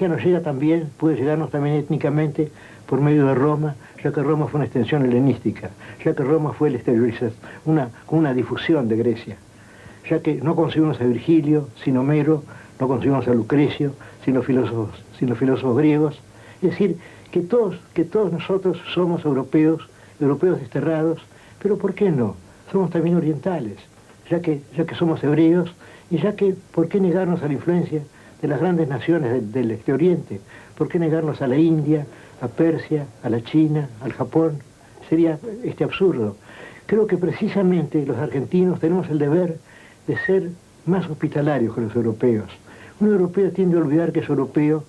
nos llega también, puede llegarnos también étnicamente por medio de Roma, ya que Roma fue una extensión helenística, ya que Roma fue la exteriorización, una difusión de Grecia, ya que no conseguimos a Virgilio, sin Homero, no conseguimos a Lucrecio, sin los filósofos griegos. Es decir, que todos nosotros somos europeos desterrados, pero ¿por qué no? Somos también orientales, ya que somos hebreos, y ya que, ¿por qué negarnos a la influencia de las grandes naciones del Este Oriente? ¿Por qué negarnos a la India, a Persia, a la China, al Japón? Sería absurdo. Creo que precisamente los argentinos tenemos el deber de ser más hospitalarios que los europeos. Un europeo tiende a olvidar que es europeo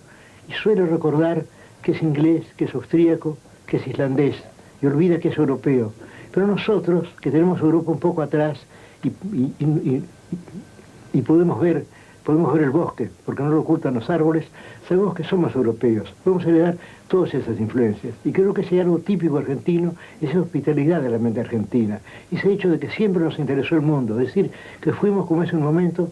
y suele recordar que es inglés, que es austríaco, que es islandés, y olvida que es europeo. Pero nosotros, que tenemos Europa un poco atrás y podemos ver el bosque, porque no lo ocultan los árboles, sabemos que somos europeos, podemos heredar todas esas influencias. Y creo que ese algo típico argentino, esa hospitalidad de la mente argentina, ese hecho de que siempre nos interesó el mundo, es decir, que fuimos como es un momento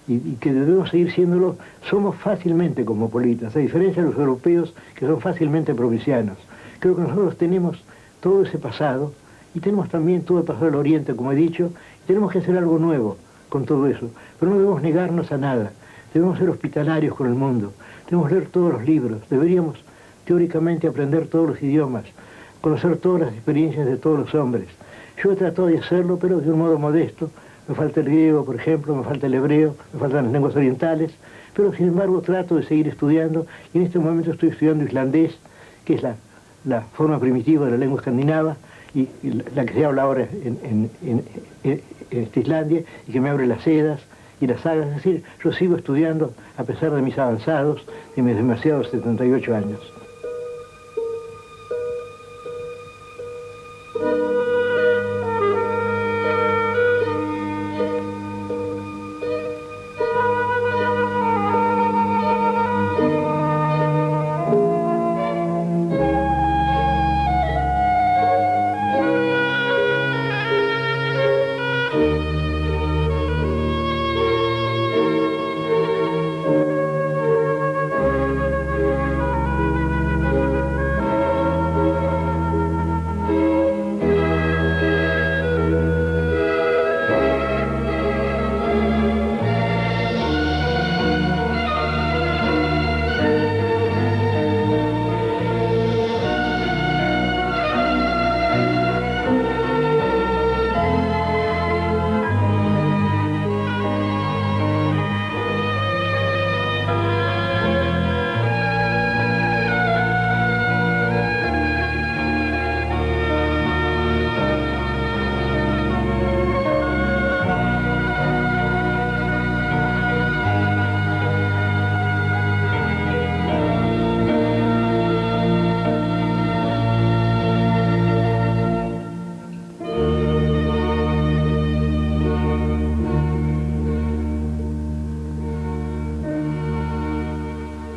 y que debemos seguir siéndolo, somos fácilmente cosmopolitas, a diferencia de los europeos que son fácilmente provincianos. Creo que nosotros tenemos todo ese pasado y tenemos también todo el pasado del Oriente, como he dicho, y tenemos que hacer algo nuevo con todo eso, pero no debemos negarnos a nada, debemos ser hospitalarios con el mundo, debemos leer todos los libros, deberíamos teóricamente aprender todos los idiomas, conocer todas las experiencias de todos los hombres. Yo he tratado de hacerlo, pero de un modo modesto. Me falta el griego, por ejemplo, me falta el hebreo, me faltan las lenguas orientales, pero sin embargo trato de seguir estudiando, y en este momento estoy estudiando islandés, que es la forma primitiva de la lengua escandinava, y la que se habla ahora en Islandia, y que me abre las Edas y las sagas. Es decir, yo sigo estudiando a pesar de mis avanzados y mis demasiados 78 años.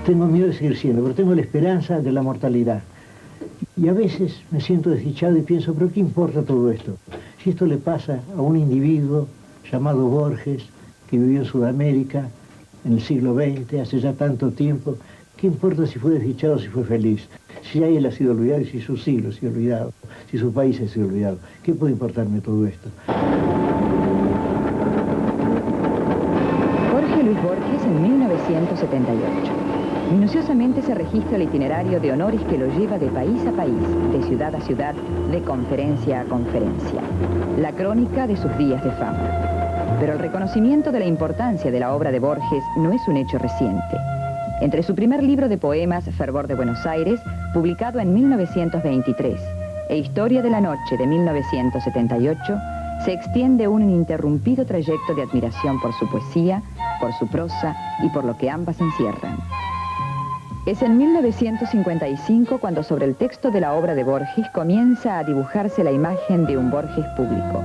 Tengo miedo de seguir siendo, pero tengo la esperanza de la mortalidad. Y a veces me siento desdichado y pienso, ¿pero qué importa todo esto? Si esto le pasa a un individuo llamado Borges, que vivió en Sudamérica en el siglo XX, hace ya tanto tiempo, ¿qué importa si fue desdichado o si fue feliz? Si ya él ha sido olvidado y si su siglo ha sido olvidado, si su país ha sido olvidado, ¿qué puede importarme todo esto? Jorge Luis Borges en 1978. Minuciosamente se registra el itinerario de honores que lo lleva de país a país, de ciudad a ciudad, de conferencia a conferencia. La crónica de sus días de fama. Pero el reconocimiento de la importancia de la obra de Borges no es un hecho reciente. Entre su primer libro de poemas, Fervor de Buenos Aires, publicado en 1923, e Historia de la Noche de 1978, se extiende un ininterrumpido trayecto de admiración por su poesía, por su prosa y por lo que ambas encierran. Es en 1955 cuando sobre el texto de la obra de Borges comienza a dibujarse la imagen de un Borges público.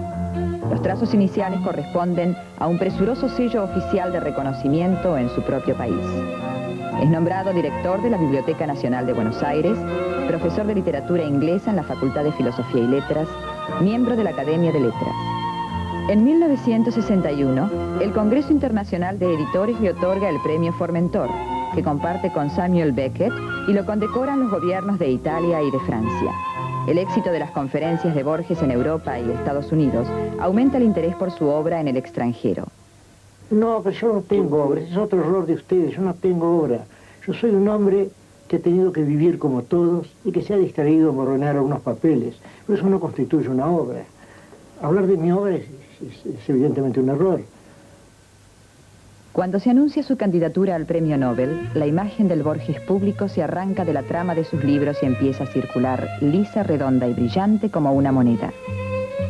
Los trazos iniciales corresponden a un presuroso sello oficial de reconocimiento en su propio país. Es nombrado director de la Biblioteca Nacional de Buenos Aires, profesor de literatura inglesa en la Facultad de Filosofía y Letras, miembro de la Academia de Letras. En 1961, el Congreso Internacional de Editores le otorga el Premio Formentor, que comparte con Samuel Beckett y lo condecoran los gobiernos de Italia y de Francia. El éxito de las conferencias de Borges en Europa y Estados Unidos aumenta el interés por su obra en el extranjero. No, pero yo no tengo obra, ese es otro error de ustedes, yo no tengo obra. Yo soy un hombre que ha tenido que vivir como todos y que se ha distraído a morronear algunos papeles, pero eso no constituye una obra. Hablar de mi obra es evidentemente un error. Cuando se anuncia su candidatura al premio Nobel, la imagen del Borges público se arranca de la trama de sus libros y empieza a circular, lisa, redonda y brillante como una moneda.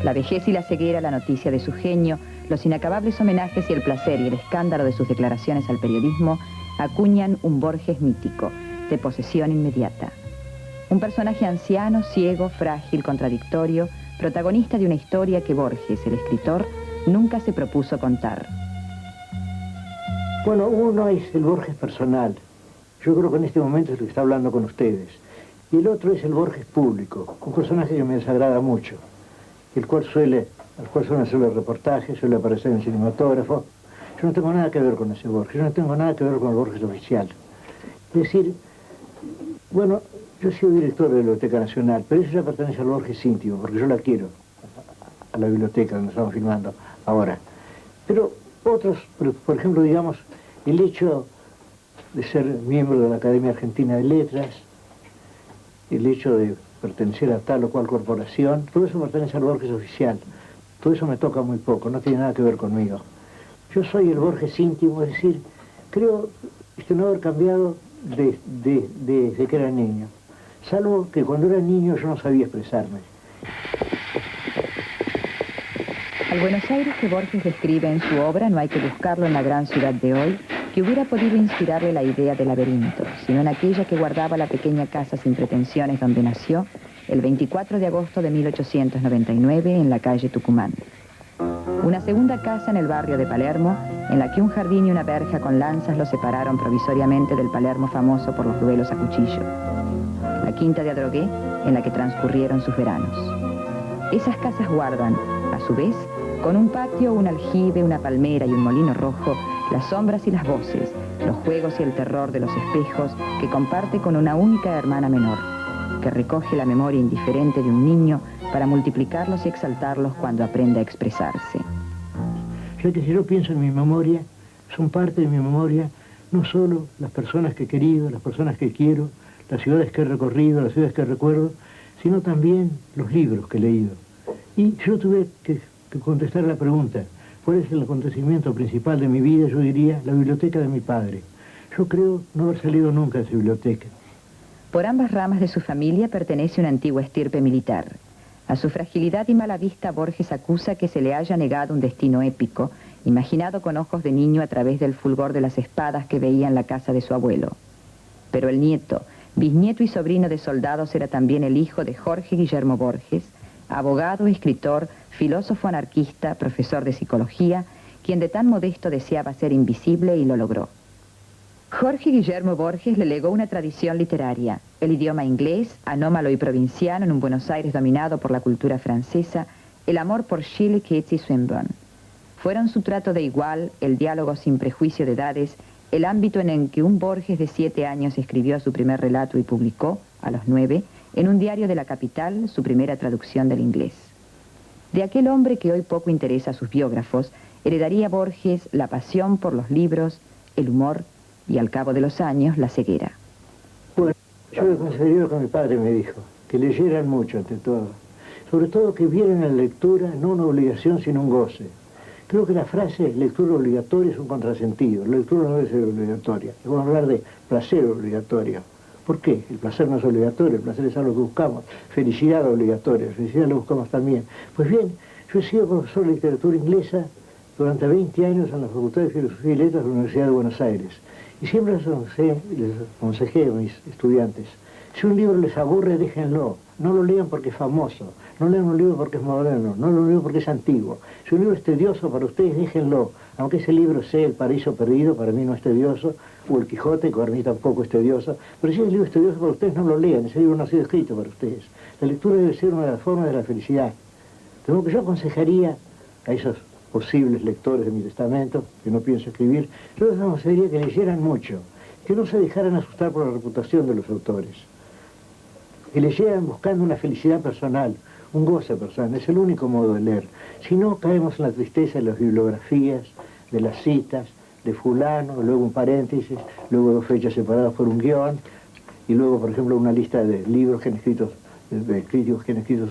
La vejez y la ceguera, la noticia de su genio, los inacabables homenajes y el placer y el escándalo de sus declaraciones al periodismo acuñan un Borges mítico, de posesión inmediata. Un personaje anciano, ciego, frágil, contradictorio, protagonista de una historia que Borges, el escritor, nunca se propuso contar. Bueno, uno es el Borges personal. Yo creo que en este momento es el que está hablando con ustedes. Y el otro es el Borges público, un personaje que me desagrada mucho, al cual suelen hacer reportajes, suele aparecer en el cinematógrafo. Yo no tengo nada que ver con ese Borges, yo no tengo nada que ver con el Borges oficial. Es decir, bueno, yo soy director de la Biblioteca Nacional, pero eso ya pertenece al Borges íntimo, porque yo la quiero, a la biblioteca donde estamos filmando ahora. Pero otros, por ejemplo, digamos, el hecho de ser miembro de la Academia Argentina de Letras, el hecho de pertenecer a tal o cual corporación, todo eso pertenece al Borges oficial. Todo eso me toca muy poco, no tiene nada que ver conmigo. Yo soy el Borges íntimo, es decir, creo no haber cambiado desde que era niño. Salvo que cuando era niño yo no sabía expresarme. Al Buenos Aires que Borges describe en su obra no hay que buscarlo en la gran ciudad de hoy, que hubiera podido inspirarle la idea del laberinto, sino en aquella que guardaba la pequeña casa sin pretensiones donde nació, el 24 de agosto de 1899 en la calle Tucumán. Una segunda casa en el barrio de Palermo, en la que un jardín y una verja con lanzas lo separaron provisoriamente del Palermo famoso por los duelos a cuchillo. La quinta de Adrogué, en la que transcurrieron sus veranos. Esas casas guardan, a su vez, con un patio, un aljibe, una palmera y un molino rojo, las sombras y las voces, los juegos y el terror de los espejos que comparte con una única hermana menor, que recoge la memoria indiferente de un niño para multiplicarlos y exaltarlos cuando aprende a expresarse. Ya que si yo pienso en mi memoria, son parte de mi memoria no solo las personas que he querido, las personas que quiero, las ciudades que he recorrido, las ciudades que recuerdo, sino también los libros que he leído. Y yo tuve que contestar la pregunta, ¿cuál es el acontecimiento principal de mi vida? Yo diría, la biblioteca de mi padre. Yo creo no haber salido nunca de esa biblioteca. Por ambas ramas de su familia pertenece una antigua estirpe militar. A su fragilidad y mala vista, Borges acusa que se le haya negado un destino épico, imaginado con ojos de niño a través del fulgor de las espadas que veía en la casa de su abuelo. Pero el nieto, bisnieto y sobrino de soldados, era también el hijo de Jorge Guillermo Borges, abogado, escritor, filósofo anarquista, profesor de psicología, quien de tan modesto deseaba ser invisible y lo logró. Jorge Guillermo Borges le legó una tradición literaria, el idioma inglés, anómalo y provinciano en un Buenos Aires dominado por la cultura francesa, el amor por Shelley, Keats y Swinburne. Fueron su trato de igual, el diálogo sin prejuicio de edades, el ámbito en el que un Borges de 7 años escribió su primer relato y publicó, a los 9, en un diario de la capital, su primera traducción del inglés. De aquel hombre que hoy poco interesa a sus biógrafos, heredaría Borges la pasión por los libros, el humor y al cabo de los años la ceguera. Bueno, yo le concedería lo que mi padre me dijo, que leyeran mucho ante todo. Sobre todo que vieran en la lectura no una obligación sino un goce. Creo que la frase lectura obligatoria es un contrasentido. La lectura no debe ser obligatoria. Vamos a hablar de placer obligatorio. ¿Por qué? El placer no es obligatorio, el placer es algo que buscamos. Felicidad obligatoria, felicidad lo buscamos también. Pues bien, yo he sido profesor de literatura inglesa durante 20 años en la Facultad de Filosofía y Letras de la Universidad de Buenos Aires. Y siempre les aconsejé a mis estudiantes, si un libro les aburre, déjenlo. No lo lean porque es famoso, no lean un libro porque es moderno, no lean un libro porque es antiguo. Si un libro es tedioso para ustedes, déjenlo. Aunque ese libro sea El Paraíso Perdido, para mí no es tedioso, o El Quijote, que para mí tampoco es tedioso. Pero si ese libro es tedioso para ustedes, no lo lean, ese libro no ha sido escrito para ustedes. La lectura debe ser una de las formas de la felicidad. De modo que yo aconsejaría a esos posibles lectores de mi testamento, que no pienso escribir, yo les aconsejaría que leyeran mucho, que no se dejaran asustar por la reputación de los autores, que leyeran buscando una felicidad personal, un goce personal, es el único modo de leer. Si no, caemos en la tristeza de las bibliografías, de las citas, de fulano, luego un paréntesis, luego 2 fechas separadas por un guión, y luego, por ejemplo, una lista de libros que han escrito, de críticos que han escrito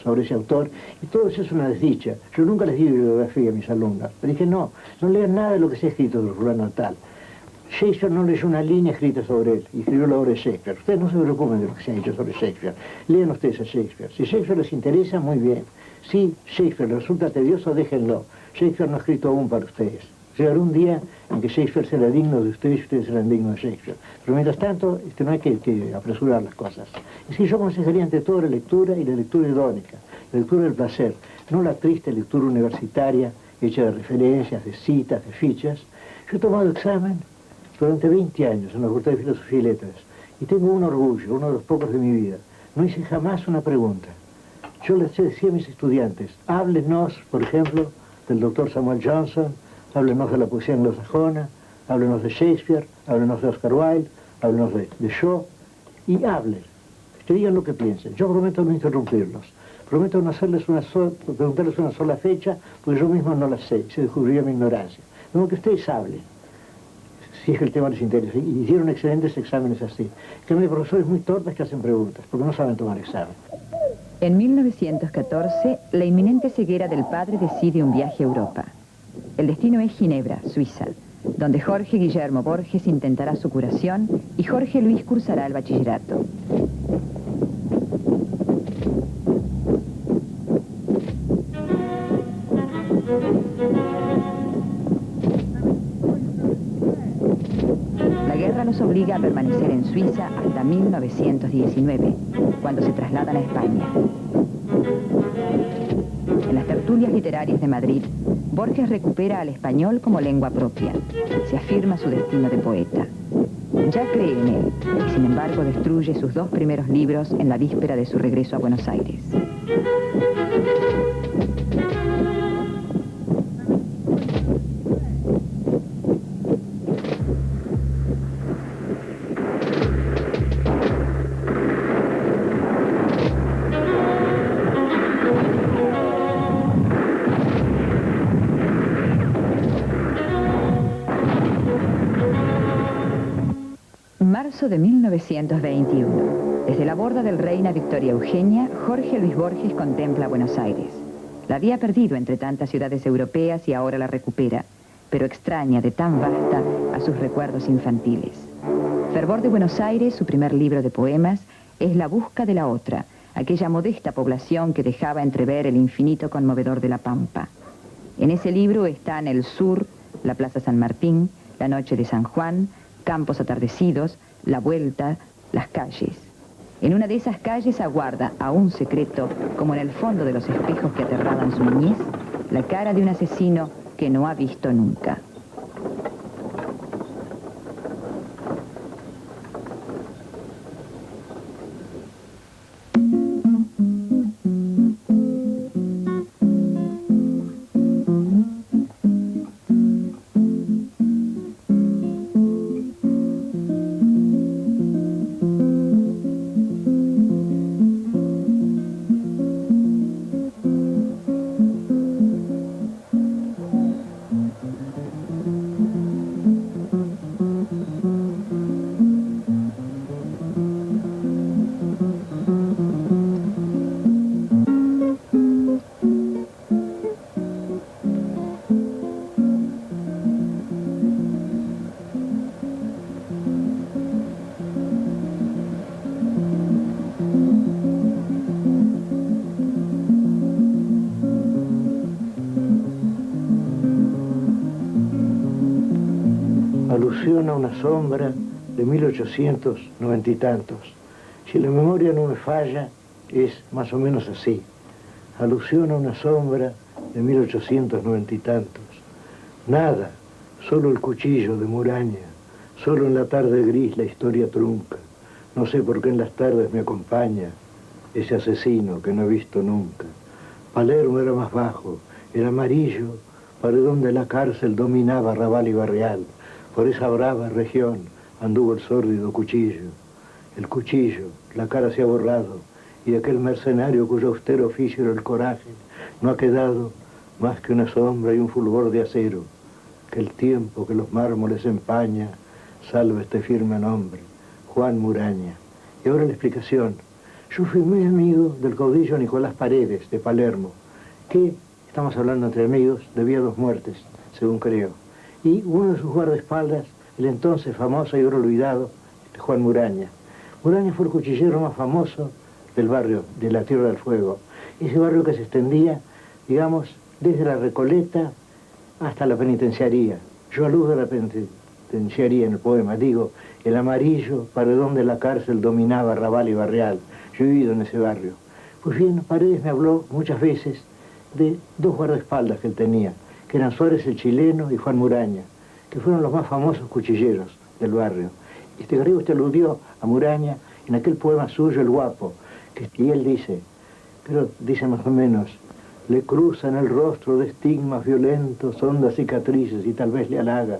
sobre ese autor, y todo eso es una desdicha. Yo nunca les di bibliografía a mis alumnos. Les dije, no lean nada de lo que se ha escrito sobre fulano tal. Shakespeare no leyó una línea escrita sobre él, y escribió la obra de Shakespeare. Ustedes no se preocupen de lo que se ha hecho sobre Shakespeare. Lean ustedes a Shakespeare. Si Shakespeare les interesa, muy bien. Si Shakespeare les resulta tedioso, déjenlo. Shakespeare no ha escrito aún para ustedes. Llegará un día en que Shakespeare será digno de ustedes y ustedes serán dignos de Shakespeare. Pero mientras tanto, no hay que apresurar las cosas. Es que yo aconsejaría ante todo la lectura y la lectura idónica, la lectura del placer, no la triste lectura universitaria hecha de referencias, de citas, de fichas. Yo he tomado examen durante 20 años en la Facultad de Filosofía y Letras y tengo un orgullo, uno de los pocos de mi vida. No hice jamás una pregunta. Yo les decía a mis estudiantes, háblenos, por ejemplo, del doctor Samuel Johnson, háblenos de la poesía anglosajona, háblenos de Shakespeare, háblenos de Oscar Wilde, háblenos de Shaw, y hablen, que digan lo que piensen. Yo prometo no interrumpirlos, prometo no hacerles preguntarles una sola fecha, porque yo mismo no la sé, se descubriría mi ignorancia. Como que ustedes hablen, si es que el tema les interesa, y hicieron excelentes exámenes así. Que hay profesores muy torpes que hacen preguntas, porque no saben tomar examen. En 1914, la inminente ceguera del padre decide un viaje a Europa. El destino es Ginebra, Suiza, donde Jorge Guillermo Borges intentará su curación y Jorge Luis cursará el bachillerato. La guerra los obliga a permanecer en Suiza hasta 1919, cuando se trasladan a España. En las tertulias literarias de Madrid, Borges recupera al español como lengua propia. Se afirma su destino de poeta. Ya cree en él, y sin embargo destruye sus 2 primeros libros en la víspera de su regreso a Buenos Aires. Marzo de 1921. Desde la borda del Reina Victoria Eugenia, Jorge Luis Borges contempla Buenos Aires. La había perdido entre tantas ciudades europeas y ahora la recupera, pero extraña de tan vasta a sus recuerdos infantiles. Fervor de Buenos Aires, su primer libro de poemas, es La busca de la otra, aquella modesta población que dejaba entrever el infinito conmovedor de la Pampa. En ese libro están el sur, la Plaza San Martín, la noche de San Juan, campos atardecidos, la vuelta, las calles. En una de esas calles aguarda, aún secreto, como en el fondo de los espejos que aterraban su niñez, la cara de un asesino que no ha visto nunca. Alusión a una sombra de 1890 y tantos. Si la memoria no me falla, es más o menos así. Alusión a una sombra de 1890 y tantos. Nada, solo el cuchillo de Muraña, solo en la tarde gris la historia trunca. No sé por qué en las tardes me acompaña ese asesino que no he visto nunca. Palermo era más bajo, el amarillo, paredón de la cárcel dominaba Raval y Barrial. Por esa brava región anduvo el sórdido cuchillo. El cuchillo, la cara se ha borrado, y aquel mercenario cuyo austero oficio era el coraje, no ha quedado más que una sombra y un fulgor de acero. Que el tiempo que los mármoles empaña, salve este firme nombre, Juan Muraña. Y ahora la explicación. Yo fui muy amigo del caudillo Nicolás Paredes, de Palermo, que, estamos hablando entre amigos, debía 2 muertes, según creo. Y uno de sus guardaespaldas, el entonces famoso y ahora olvidado, Juan Muraña. Muraña fue el cuchillero más famoso del barrio, de la Tierra del Fuego. Ese barrio que se extendía, digamos, desde la Recoleta hasta la penitenciaría. Yo aludo a la penitenciaría en el poema, digo, el amarillo paredón de la cárcel dominaba Raval y Barrial. Yo he vivido en ese barrio. Pues bien, Paredes me habló muchas veces de 2 guardaespaldas que él tenía, que eran Suárez el chileno y Juan Muraña, que fueron los más famosos cuchilleros del barrio. Este gallego usted aludió a Muraña en aquel poema suyo, El Guapo, y él dice, pero dice más o menos, le cruzan el rostro de estigmas violentos, hondas cicatrices, y tal vez le halaga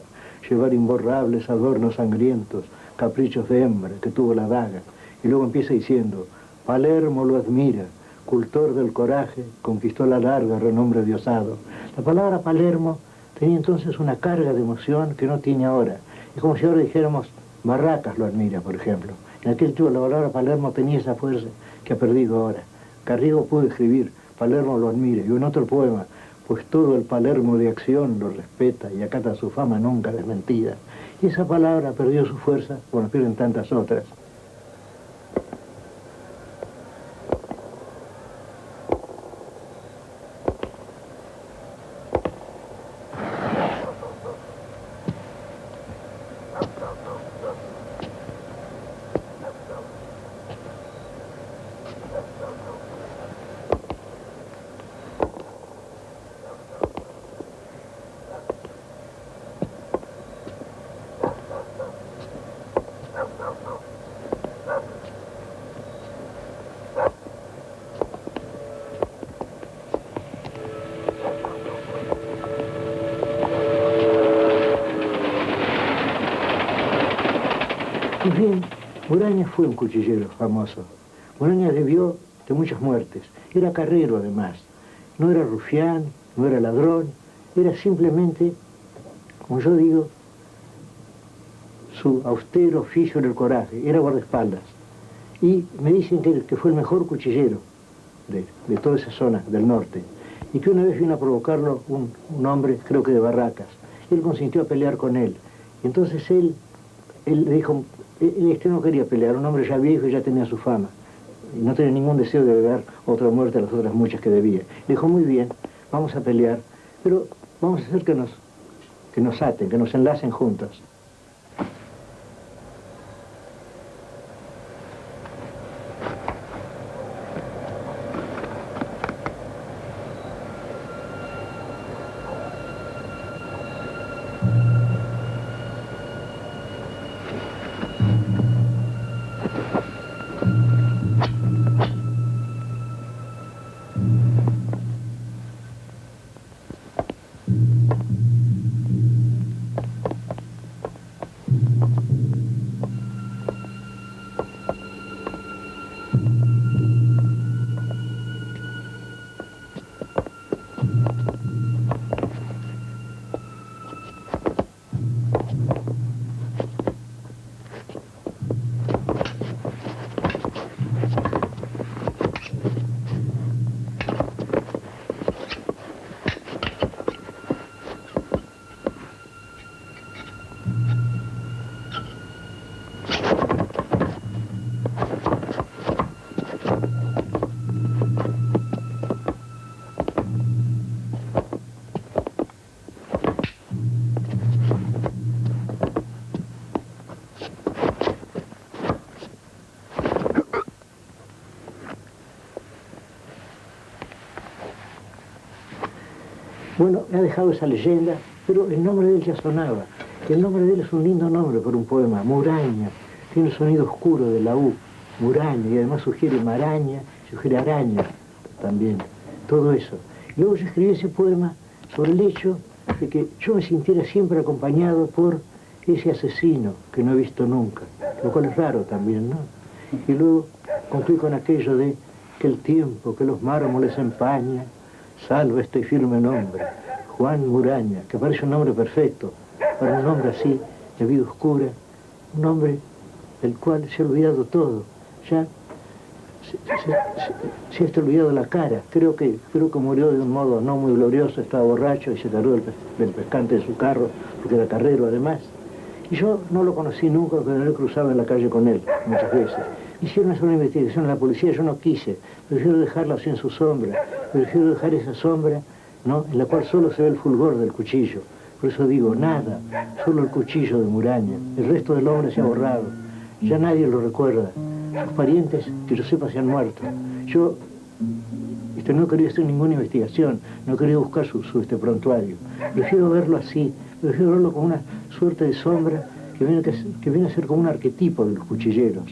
llevar imborrables adornos sangrientos, caprichos de hembra que tuvo la daga. Y luego empieza diciendo, Palermo lo admira, cultor del coraje, conquistó la larga renombre de osado. La palabra Palermo tenía entonces una carga de emoción que no tiene ahora. Es como si ahora dijéramos, Barracas lo admira, por ejemplo. En aquel tiempo la palabra Palermo tenía esa fuerza que ha perdido ahora. Carriego pudo escribir, Palermo lo admira, y en otro poema, pues todo el Palermo de acción lo respeta y acata su fama nunca desmentida. Y esa palabra perdió su fuerza, como pierden tantas otras. Pues bien, Muraña fue un cuchillero famoso. Muraña debió de muchas muertes. Era carrero además. No era rufián, no era ladrón, era simplemente, como yo digo, su austero oficio en el coraje. Era guardaespaldas. Y me dicen que fue el mejor cuchillero de toda esa zona del norte. Y que una vez vino a provocarlo un hombre, creo que de Barracas. Él consintió a pelear con él. Y entonces él le dijo, este no quería pelear, un hombre ya viejo y ya tenía su fama. Y no tenía ningún deseo de dar otra muerte a las otras muchas que debía. Le dijo, muy bien, vamos a pelear, pero vamos a hacer que nos aten, que nos enlacen juntos. Bueno, ha dejado esa leyenda, pero el nombre de él ya sonaba. El nombre de él es un lindo nombre por un poema, Muraña. Tiene un sonido oscuro de la U, Muraña, y además sugiere maraña, sugiere araña también, todo eso. Y luego yo escribí ese poema sobre el hecho de que yo me sintiera siempre acompañado por ese asesino que no he visto nunca, lo cual es raro también, ¿no? Y luego concluí con aquello de que el tiempo, que los mármoles empaña, salva este firme nombre, Juan Muraña, que parece un nombre perfecto, para un nombre así, de vida oscura, un hombre del cual se ha olvidado todo, ya se ha olvidado la cara. Creo que murió de un modo no muy glorioso, estaba borracho y se tardó del pescante de su carro, porque era carrero además. Y yo no lo conocí nunca, porque no he cruzado en la calle con él muchas veces. Hicieron una investigación en la policía, yo no quise, prefiero dejarlo así en su sombra, prefiero dejar esa sombra, ¿no?, en la cual solo se ve el fulgor del cuchillo. Por eso digo, nada, solo el cuchillo de Muraña, el resto del hombre se ha borrado, ya nadie lo recuerda. Sus parientes, que yo sepa, se han muerto. Yo no he querido hacer ninguna investigación, no he querido buscar su prontuario. Prefiero verlo así, prefiero verlo como una suerte de sombra que viene a ser como un arquetipo de los cuchilleros.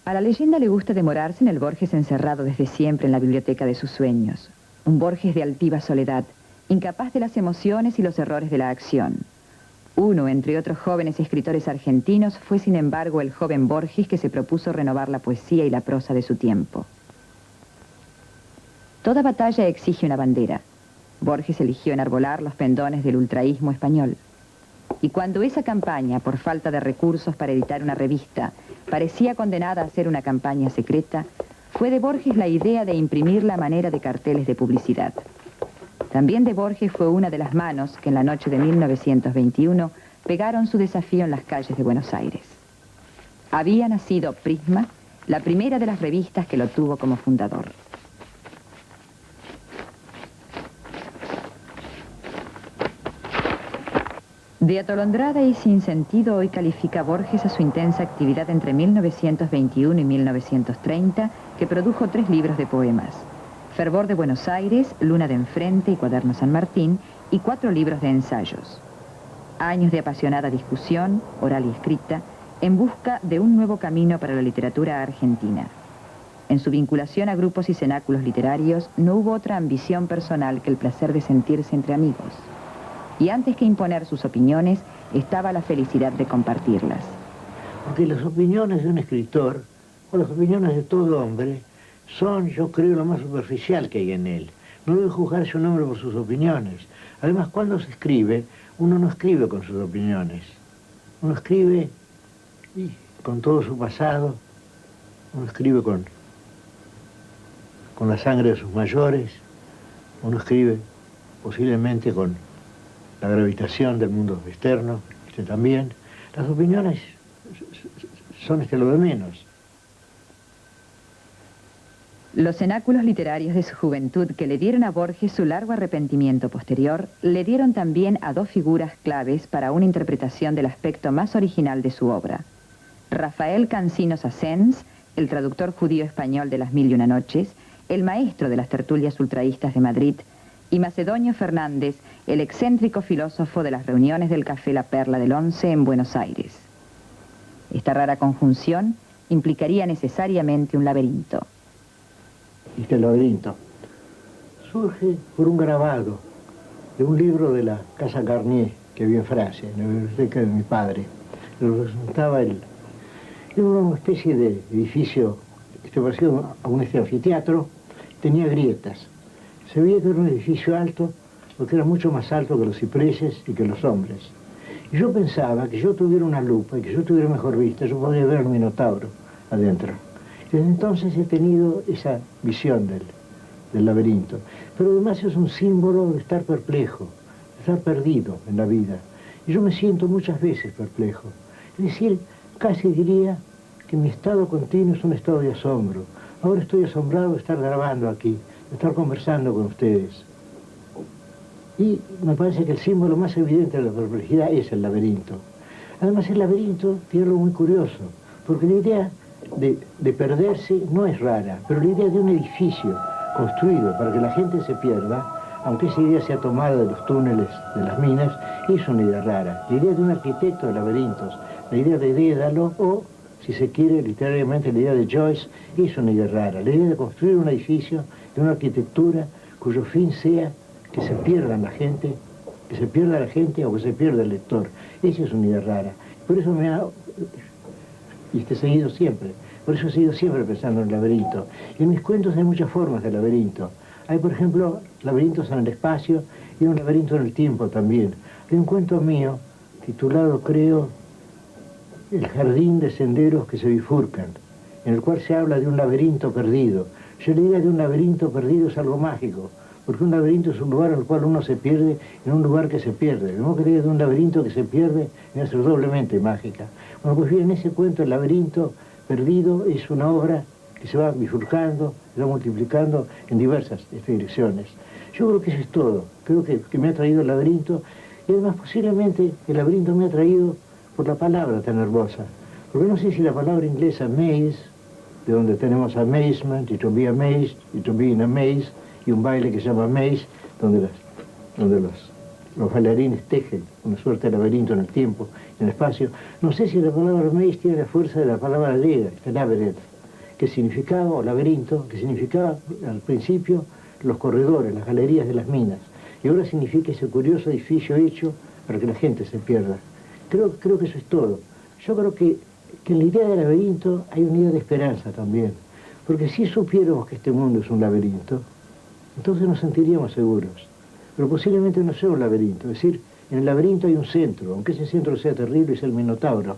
A la leyenda le gusta demorarse en el Borges encerrado desde siempre en la biblioteca de sus sueños. Un Borges de altiva soledad, incapaz de las emociones y los errores de la acción. Uno, entre otros jóvenes escritores argentinos, fue sin embargo el joven Borges que se propuso renovar la poesía y la prosa de su tiempo. Toda batalla exige una bandera. Borges eligió enarbolar los pendones del ultraísmo español. Y cuando esa campaña, por falta de recursos para editar una revista, parecía condenada a ser una campaña secreta, fue de Borges la idea de imprimirla a manera de carteles de publicidad. También de Borges fue una de las manos que en la noche de 1921 pegaron su desafío en las calles de Buenos Aires. Había nacido Prisma, la primera de las revistas que lo tuvo como fundador. De atolondrada y sin sentido hoy califica Borges a su intensa actividad entre 1921 y 1930, que produjo 3 libros de poemas: Fervor de Buenos Aires, Luna de Enfrente y Cuaderno San Martín, y 4 libros de ensayos. Años de apasionada discusión, oral y escrita, en busca de un nuevo camino para la literatura argentina. En su vinculación a grupos y cenáculos literarios no hubo otra ambición personal que el placer de sentirse entre amigos. Y antes que imponer sus opiniones, estaba la felicidad de compartirlas. Porque las opiniones de un escritor, o las opiniones de todo hombre, son, yo creo, lo más superficial que hay en él. No debe juzgarse un hombre por sus opiniones. Además, cuando se escribe, uno no escribe con sus opiniones. Uno escribe con todo su pasado, uno escribe con la sangre de sus mayores, uno escribe posiblemente con la gravitación del mundo externo, también. Las opiniones son lo de menos. Los cenáculos literarios de su juventud que le dieron a Borges su largo arrepentimiento posterior, le dieron también a 2 figuras claves para una interpretación del aspecto más original de su obra. Rafael Cancinos Assens, el traductor judío-español de Las Mil y Una Noches, el maestro de las tertulias ultraístas de Madrid, y Macedonio Fernández, el excéntrico filósofo de las reuniones del Café La Perla del Once en Buenos Aires. Esta rara conjunción implicaría necesariamente un laberinto. Este laberinto surge por un grabado de un libro de la Casa Garnier que había en Francia, en la biblioteca de mi padre. Lo resultaba era una especie de edificio parecido a un anfiteatro, tenía grietas. Se veía que era un edificio alto, porque era mucho más alto que los cipreses y que los hombres. Y yo pensaba que yo tuviera una lupa y que yo tuviera mejor vista, yo podía ver el Minotauro adentro. Desde entonces he tenido esa visión del laberinto. Pero además es un símbolo de estar perplejo, estar perdido en la vida. Y yo me siento muchas veces perplejo. Es decir, casi diría que mi estado continuo es un estado de asombro. Ahora estoy asombrado de estar grabando aquí, de estar conversando con ustedes. Y me parece que el símbolo más evidente de la perplejidad es el laberinto. Además, el laberinto tiene algo muy curioso, porque la idea de perderse no es rara, pero la idea de un edificio construido para que la gente se pierda, aunque esa idea sea tomada de los túneles de las minas, es una idea rara. La idea de un arquitecto de laberintos, la idea de Dédalo, o, si se quiere, literariamente, la idea de Joyce, es una idea rara. La idea de construir un edificio, de una arquitectura, cuyo fin sea que se pierda la gente, que se pierda la gente o que se pierda el lector. Esa es una idea rara. Por eso he seguido siempre. Por eso he seguido siempre pensando en el laberinto. Y en mis cuentos hay muchas formas de laberinto. Hay, por ejemplo, laberintos en el espacio y un laberinto en el tiempo también. Hay un cuento mío, titulado, creo, El jardín de senderos que se bifurcan, en el cual se habla de un laberinto perdido. Yo la idea de un laberinto perdido es algo mágico, porque un laberinto es un lugar en el cual uno se pierde, en un lugar que se pierde. De modo que la idea de un laberinto que se pierde debe ser doblemente mágica. Bueno, pues bien, en ese cuento, el laberinto perdido es una obra que se va bifurcando, se va multiplicando en diversas direcciones. Yo creo que eso es todo. Creo que me ha traído el laberinto, y además posiblemente el laberinto me ha traído por la palabra tan hermosa. Porque no sé si la palabra inglesa maze, de donde tenemos amazement, y to be amazed, y to be in a maze, y un baile que se llama maze, donde los bailarines tejen una suerte de laberinto en el tiempo, en el espacio. No sé si la palabra maze tiene la fuerza de la palabra griega, labyrinth, que significaba, o laberinto, que significaba al principio los corredores, las galerías de las minas, y ahora significa ese curioso edificio hecho para que la gente se pierda. Creo que eso es todo. Yo creo que en la idea del laberinto hay una idea de esperanza también, porque si supiéramos que este mundo es un laberinto, entonces nos sentiríamos seguros. Pero posiblemente no sea un laberinto, es decir, en el laberinto hay un centro, aunque ese centro sea terrible, es el Minotauro.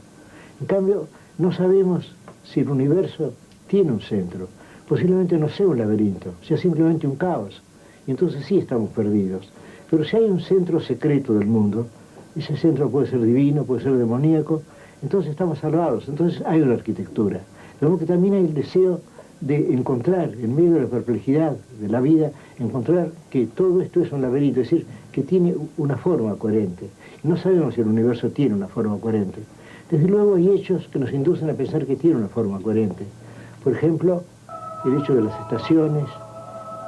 En cambio, no sabemos si el universo tiene un centro. Posiblemente no sea un laberinto, sea simplemente un caos, y entonces sí estamos perdidos. Pero si hay un centro secreto del mundo, ese centro puede ser divino, puede ser demoníaco, entonces estamos salvados, entonces hay una arquitectura. De modo que también hay el deseo de encontrar, en medio de la perplejidad de la vida, encontrar que todo esto es un laberinto, es decir, que tiene una forma coherente. Y no sabemos si el universo tiene una forma coherente. Desde luego hay hechos que nos inducen a pensar que tiene una forma coherente. Por ejemplo, el hecho de las estaciones,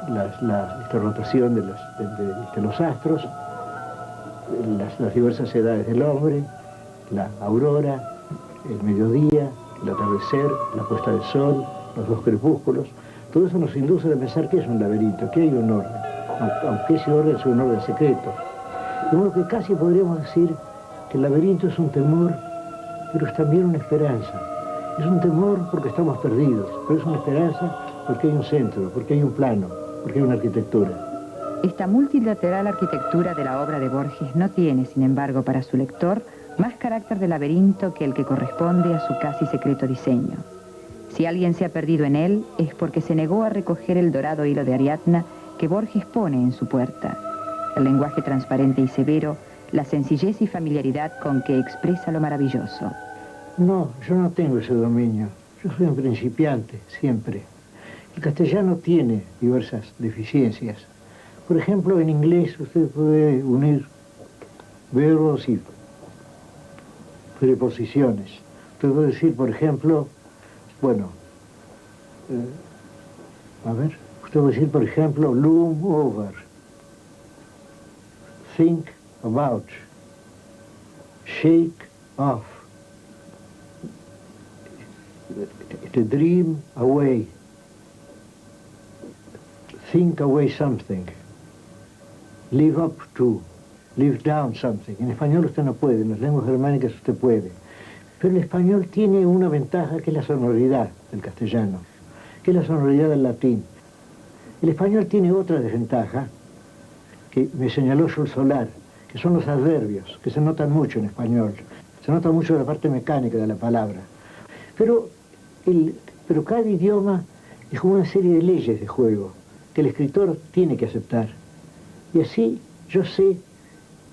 esta rotación de los astros, las diversas edades del hombre, la aurora, el mediodía, el atardecer, la puesta del sol, los dos crepúsculos. Todo eso nos induce a pensar que es un laberinto, que hay un orden, aunque ese orden sea un orden secreto. De modo que casi podríamos decir que el laberinto es un temor, pero es también una esperanza. Es un temor porque estamos perdidos, pero es una esperanza porque hay un centro, porque hay un plano, porque hay una arquitectura. Esta multilateral arquitectura de la obra de Borges no tiene, sin embargo, para su lector, más carácter de laberinto que el que corresponde a su casi secreto diseño. Si alguien se ha perdido en él, es porque se negó a recoger el dorado hilo de Ariadna que Borges pone en su puerta. El lenguaje transparente y severo, la sencillez y familiaridad con que expresa lo maravilloso. No, yo no tengo ese dominio. Yo soy un principiante, siempre. El castellano tiene diversas deficiencias. Por ejemplo, en inglés usted puede unir verbos y preposiciones. Usted puede decir, por ejemplo, bueno, usted puede decir, por ejemplo, loom over, think about, shake off, dream away, think away something, live up to, live down something. En español usted no puede, en las lenguas germánicas usted puede. Pero el español tiene una ventaja que es la sonoridad del castellano, que es la sonoridad del latín. El español tiene otra desventaja que me señaló Jules Solar, que son los adverbios, que se notan mucho en español. Se nota mucho la parte mecánica de la palabra. Pero cada idioma es como una serie de leyes de juego que el escritor tiene que aceptar. Y así yo sé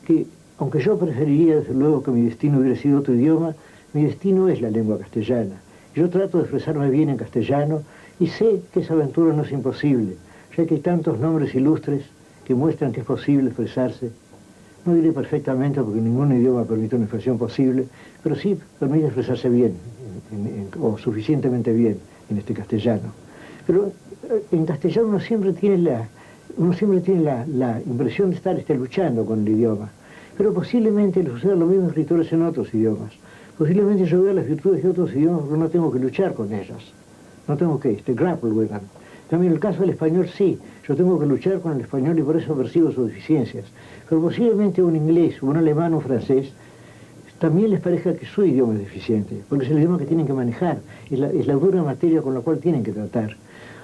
que, aunque yo preferiría desde luego que mi destino hubiera sido otro idioma, mi destino es la lengua castellana. Yo trato de expresarme bien en castellano y sé que esa aventura no es imposible, ya que hay tantos nombres ilustres que muestran que es posible expresarse. No diré perfectamente porque ningún idioma permite una expresión posible, pero sí permite expresarse bien, o suficientemente bien en este castellano. Pero en castellano uno siempre tiene la impresión de estar luchando con el idioma. Pero posiblemente le suceda lo mismo a escritores en otros idiomas. Posiblemente yo vea las virtudes de otros idiomas porque no tengo que luchar con ellas. No tengo que grapple with them. También en el caso del español sí, yo tengo que luchar con el español y por eso percibo sus deficiencias. Pero posiblemente un inglés, un alemán o un francés también les parezca que su idioma es deficiente, porque es el idioma que tienen que manejar, es la dura materia con la cual tienen que tratar.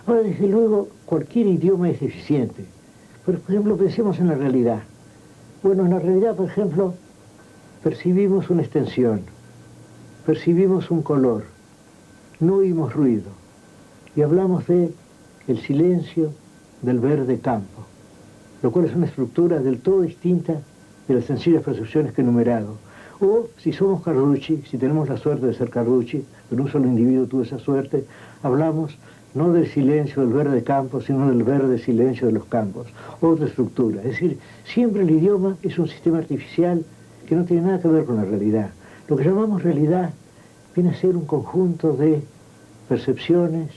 Ahora, desde luego, cualquier idioma es deficiente. Pero, por ejemplo, pensemos en la realidad. Bueno, en la realidad, por ejemplo, percibimos una extensión, percibimos un color, no oímos ruido, y hablamos de el silencio del verde campo, lo cual es una estructura del todo distinta de las sencillas percepciones que he enumerado. O, si somos Carducci, si tenemos la suerte de ser Carducci, pero un solo individuo tuvo esa suerte, hablamos no del silencio del verde campo, sino del verde silencio de los campos, otra estructura. Es decir, siempre el idioma es un sistema artificial que no tiene nada que ver con la realidad. Lo que llamamos realidad viene a ser un conjunto de percepciones,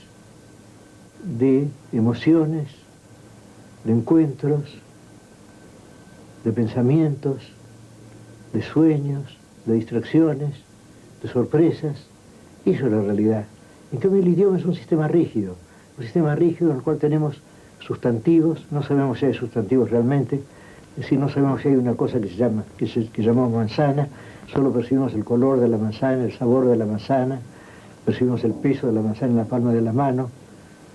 de emociones, de encuentros, de pensamientos, de sueños, de distracciones, de sorpresas. Eso es la realidad. En cambio, el idioma es un sistema rígido en el cual tenemos sustantivos, no sabemos si hay sustantivos realmente, es decir, no sabemos si hay una cosa que llamamos manzana, solo percibimos el color de la manzana, el sabor de la manzana, percibimos el peso de la manzana en la palma de la mano,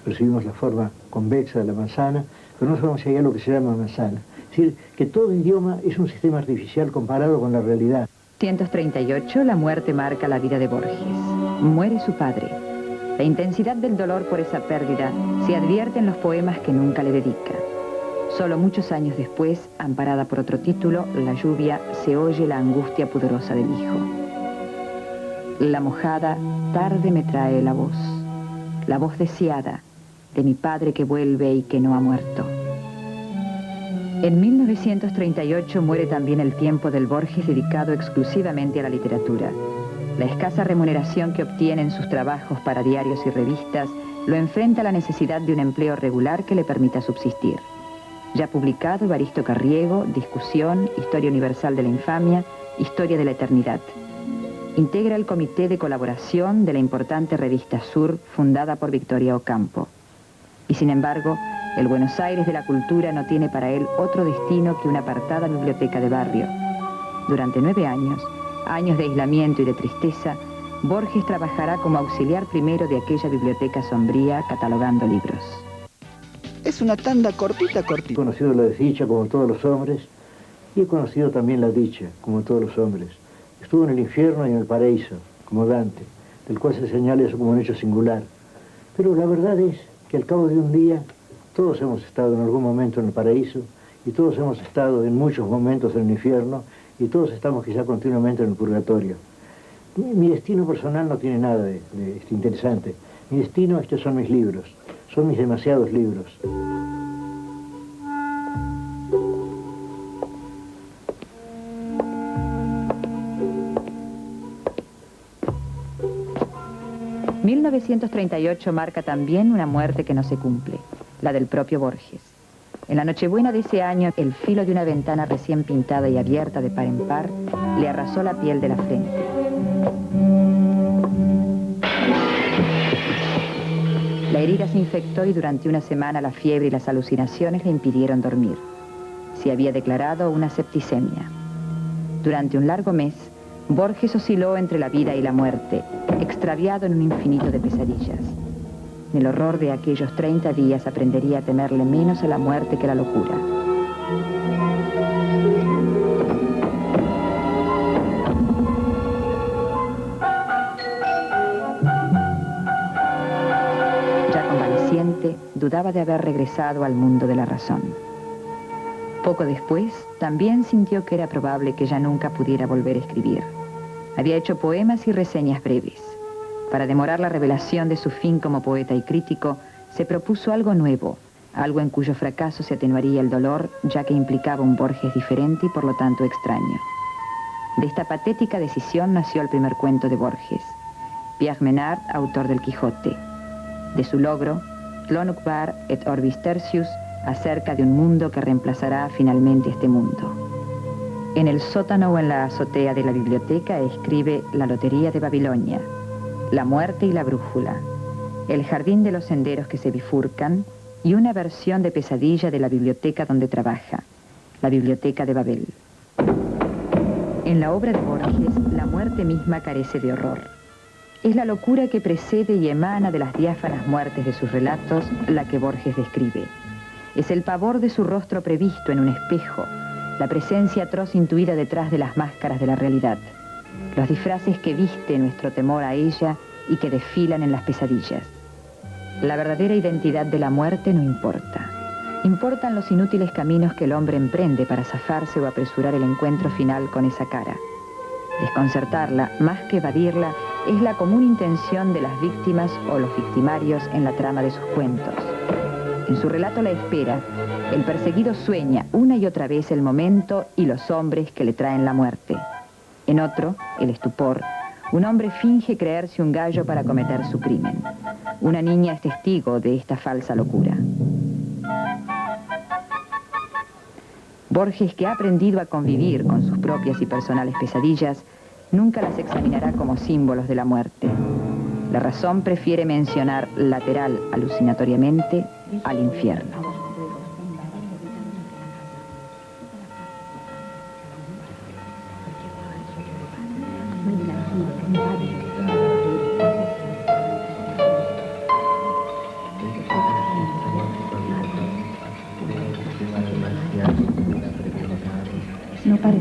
percibimos la forma convexa de la manzana, pero no sabemos si hay algo que se llama manzana. Es decir, que todo idioma es un sistema artificial comparado con la realidad. 1938, la muerte marca la vida de Borges. Muere su padre. La intensidad del dolor por esa pérdida se advierte en los poemas que nunca le dedica. Solo muchos años después, amparada por otro título, La lluvia, se oye la angustia pudorosa del hijo. La mojada tarde me trae la voz deseada de mi padre que vuelve y que no ha muerto. En 1938 muere también el tiempo del Borges dedicado exclusivamente a la literatura. La escasa remuneración que obtiene en sus trabajos para diarios y revistas lo enfrenta a la necesidad de un empleo regular que le permita subsistir. Ya publicado Evaristo Carriego, Discusión, Historia Universal de la Infamia, Historia de la Eternidad. Integra el comité de colaboración de la importante revista Sur, fundada por Victoria Ocampo. Y sin embargo, el Buenos Aires de la cultura no tiene para él otro destino que una apartada biblioteca de barrio. Durante 9 años, años de aislamiento y de tristeza, Borges trabajará como auxiliar primero de aquella biblioteca sombría catalogando libros. Es una tanda cortita. He conocido la desdicha como todos los hombres y he conocido también la dicha como todos los hombres. Estuvo en el infierno y en el paraíso, como Dante, del cual se señala eso como un hecho singular. Pero la verdad es que al cabo de un día todos hemos estado en algún momento en el paraíso y todos hemos estado en muchos momentos en el infierno y todos estamos quizá continuamente en el purgatorio. Mi destino personal no tiene nada de interesante. Mi destino, estos son mis libros, son mis demasiados libros. ...1938 marca también una muerte que no se cumple, la del propio Borges. En la Nochebuena de ese año, el filo de una ventana recién pintada y abierta de par en par le arrasó la piel de la frente. La herida se infectó y durante una semana la fiebre y las alucinaciones le impidieron dormir. Se había declarado una septicemia. Durante un largo mes, Borges osciló entre la vida y la muerte, extraviado en un infinito de pesadillas. En el horror de aquellos 30 días aprendería a temerle menos a la muerte que a la locura. Ya convaleciente, dudaba de haber regresado al mundo de la razón. Poco después, también sintió que era probable que ya nunca pudiera volver a escribir. Había hecho poemas y reseñas breves. Para demorar la revelación de su fin como poeta y crítico, se propuso algo nuevo, algo en cuyo fracaso se atenuaría el dolor, ya que implicaba un Borges diferente y por lo tanto extraño. De esta patética decisión nació el primer cuento de Borges, Pierre Menard, autor del Quijote. De su logro, Clonukbar et Orbis Tertius, acerca de un mundo que reemplazará finalmente este mundo. En el sótano o en la azotea de la biblioteca escribe La lotería de Babilonia, La muerte y la brújula, El jardín de los senderos que se bifurcan y una versión de Pesadilla de la biblioteca donde trabaja, la biblioteca de Babel. En la obra de Borges, la muerte misma carece de horror. Es la locura que precede y emana de las diáfanas muertes de sus relatos la que Borges describe. Es el pavor de su rostro previsto en un espejo, la presencia atroz intuida detrás de las máscaras de la realidad, los disfraces que viste nuestro temor a ella y que desfilan en las pesadillas. La verdadera identidad de la muerte no importa. Importan los inútiles caminos que el hombre emprende para zafarse o apresurar el encuentro final con esa cara. Desconcertarla, más que evadirla, es la común intención de las víctimas o los victimarios en la trama de sus cuentos. En su relato La espera, el perseguido sueña una y otra vez el momento y los hombres que le traen la muerte. En otro, El estupor, un hombre finge creerse un gallo para cometer su crimen. Una niña es testigo de esta falsa locura. Borges, que ha aprendido a convivir con sus propias y personales pesadillas, nunca las examinará como símbolos de la muerte. La razón prefiere mencionar lateral alucinatoriamente al infierno. No pare.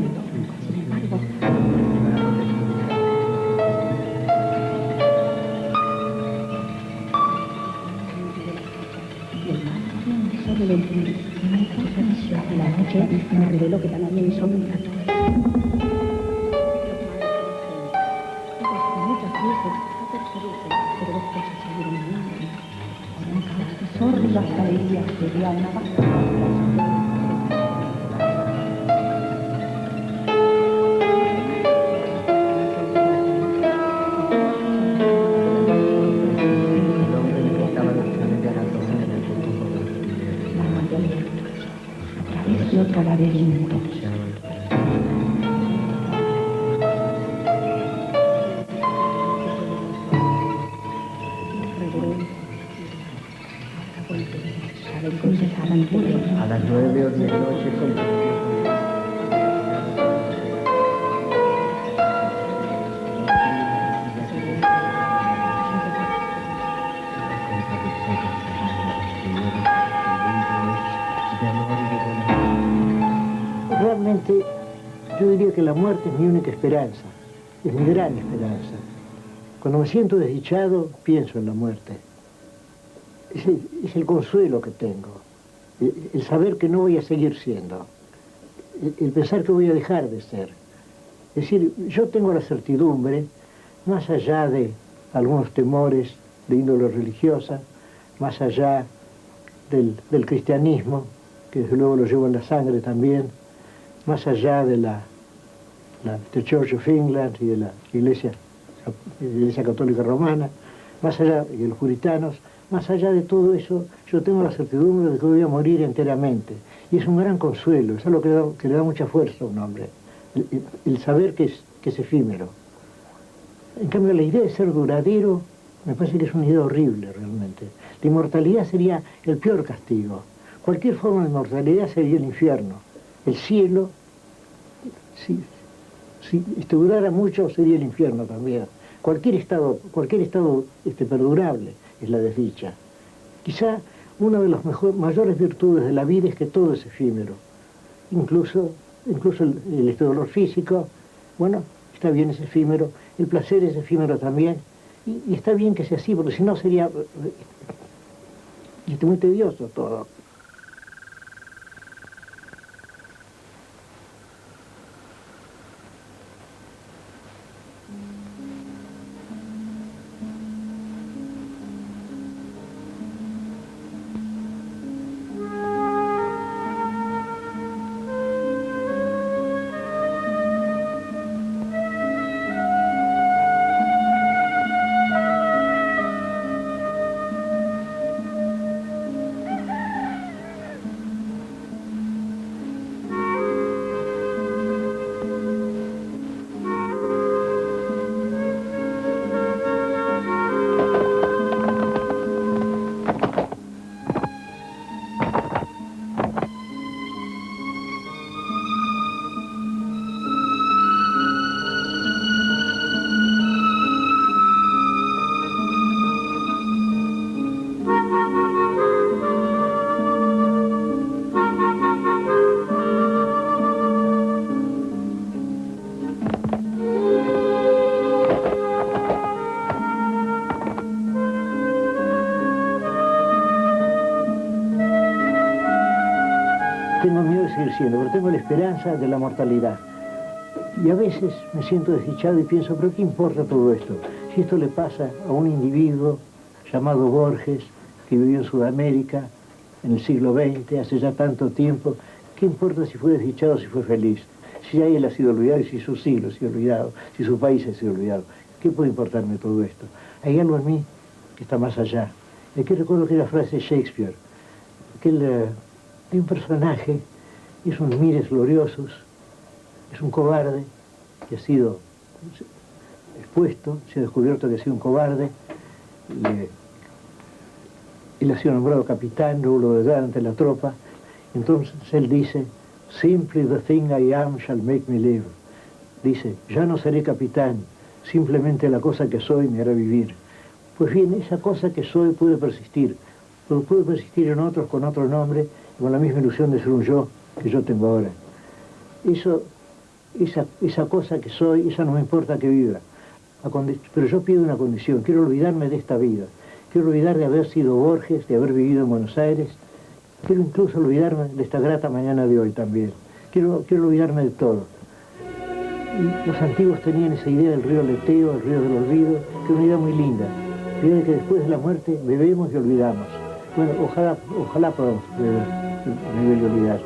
La noche me reveló que tan había mi sombra. Muchas veces, pero dos cosas salieron mal. Sordas alegrías sería una basta. Otro laberinto. A las 9 o 10 de la noche realmente yo diría que la muerte es mi única esperanza, es mi gran esperanza. Cuando me siento desdichado, pienso en la muerte. Es el consuelo que tengo, el saber que no voy a seguir siendo, el pensar que voy a dejar de ser. Es decir, yo tengo la certidumbre, más allá de algunos temores de índole religiosa, más allá del cristianismo, que desde luego lo llevo en la sangre también, más allá de la Church of England y de la Iglesia Católica Romana, más allá de los puritanos, más allá de todo eso, yo tengo la certidumbre de que voy a morir enteramente. Y es un gran consuelo, es algo que le da mucha fuerza a un hombre, el saber que es efímero. En cambio, la idea de ser duradero me parece que es una idea horrible realmente. La inmortalidad sería el peor castigo. Cualquier forma de inmortalidad sería el infierno. El cielo, si durara mucho, sería el infierno también. Cualquier estado perdurable es la desdicha. Quizá una de las mayores virtudes de la vida es que todo es efímero. Incluso el dolor físico, bueno, está bien, es efímero. El placer es efímero también. Y está bien que sea así, porque si no sería muy tedioso todo. diciendo, pero tengo la esperanza de la mortalidad. Y a veces me siento desdichado y pienso, pero ¿qué importa todo esto? Si esto le pasa a un individuo llamado Borges, que vivió en Sudamérica en el siglo XX, hace ya tanto tiempo, ¿qué importa si fue desdichado o si fue feliz? Si ya él ha sido olvidado y si su siglo ha sido olvidado, si su país ha sido olvidado. ¿Qué puede importarme todo esto? Hay algo en mí que está más allá. Y aquí recuerdo aquella frase de Shakespeare, que hay un personaje, es un Mires Gloriosus, es un cobarde que ha sido expuesto, se ha descubierto que ha sido un cobarde, él ha sido nombrado capitán, luego lo da ante la tropa, entonces él dice, simply the thing I am shall make me live. Dice, ya no seré capitán, simplemente la cosa que soy me hará vivir. Pues bien, esa cosa que soy puede persistir, pero puede persistir en otros con otro nombre, con la misma ilusión de ser un yo que yo tengo ahora. Esa cosa que soy, esa no me importa que viva. Pero yo pido una condición, quiero olvidarme de esta vida. Quiero olvidar de haber sido Borges, de haber vivido en Buenos Aires. Quiero incluso olvidarme de esta grata mañana de hoy también. Quiero olvidarme de todo. Y los antiguos tenían esa idea del río Leteo, el río del olvido, que es una idea muy linda. La idea de que después de la muerte bebemos y olvidamos. Bueno, ojalá podamos beber a nivel de olvidar.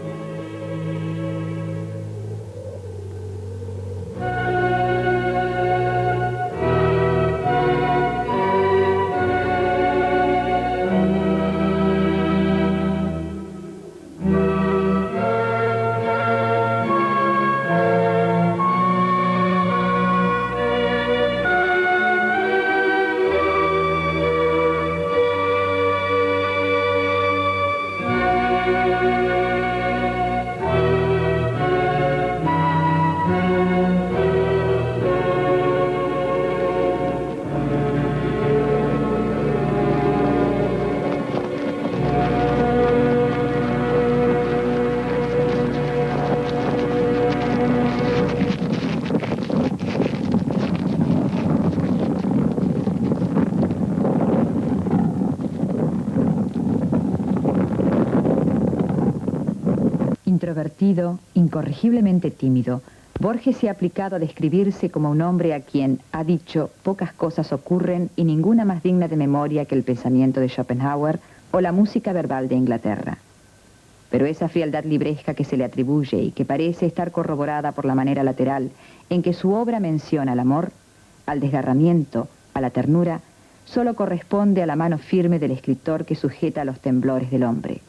Introvertido, incorregiblemente tímido, Borges se ha aplicado a describirse como un hombre a quien, ha dicho, pocas cosas ocurren y ninguna más digna de memoria que el pensamiento de Schopenhauer o la música verbal de Inglaterra. Pero esa frialdad libresca que se le atribuye y que parece estar corroborada por la manera lateral en que su obra menciona al amor, al desgarramiento, a la ternura, solo corresponde a la mano firme del escritor que sujeta los temblores del hombre.